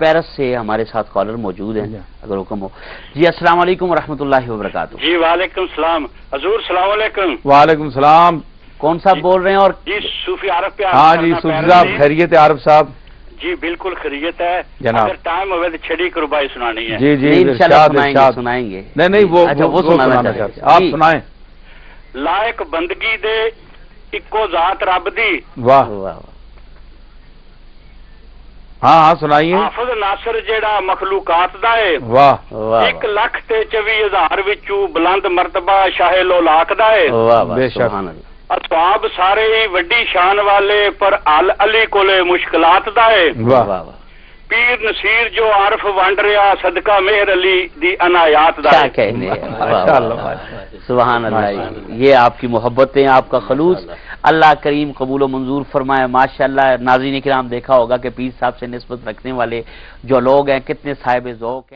Paris سے ہمارے ساتھ کالر موجود ہیں، اگر حکم ہو۔ جی السلام علیکم ورحمۃ اللہ وبرکاتہ۔ جی وعلیکم السلام حضور، السلام علیکم۔ وعلیکم السلام۔ کون صاحب بول رہے ہیں؟ اور جی صوفی عارف پہ ہاں جی صوفی صاحب خیریت ہے؟ عارف صاحب جی بالکل خیریت ہے جناب۔ اگر ٹائم ہوئے تو چھڑی کو ربائی سنانی ہے۔ جی جی انشاءاللہ ارشاد سنائیں گے۔ نہیں وہ اچھا وہ سنانا چاہتے چاہتے ہیں۔ آپ جی۔ سنائیں۔ لائق بندگی دے اکو ذات رب دی، واہ واہ ہاں سنائیے۔ حافظ ناصر جیڑا مخلوقات دا ہے، واہ واہ 1,24,000 وچوں بلند مرتبہ شاہ لولاک دا ہے۔ واہ واہ بے شک۔ سبحان اللہ۔ اسباب سارے ہی وڈی شان والے، پر علی کولے مشکلات دا ہے۔ واہ واہ واہ پیر نصیر جو عارف ونڈ رہا صدقہ مہر علی دی عنایات دا کیا ہے۔ کہنے ہیں۔ واہ ماشاء اللہ، واہ ماشاء واہ۔ سبحان اللہ، یہ آپ کی محبتیں، آپ کا خلوص اللہ کریم قبول و منظور فرمائے۔ ماشاءاللہ ناظرین کرام دیکھا ہوگا کہ پیر صاحب سے نسبت رکھنے والے جو لوگ ہیں کتنے صاحب ذوق ہیں۔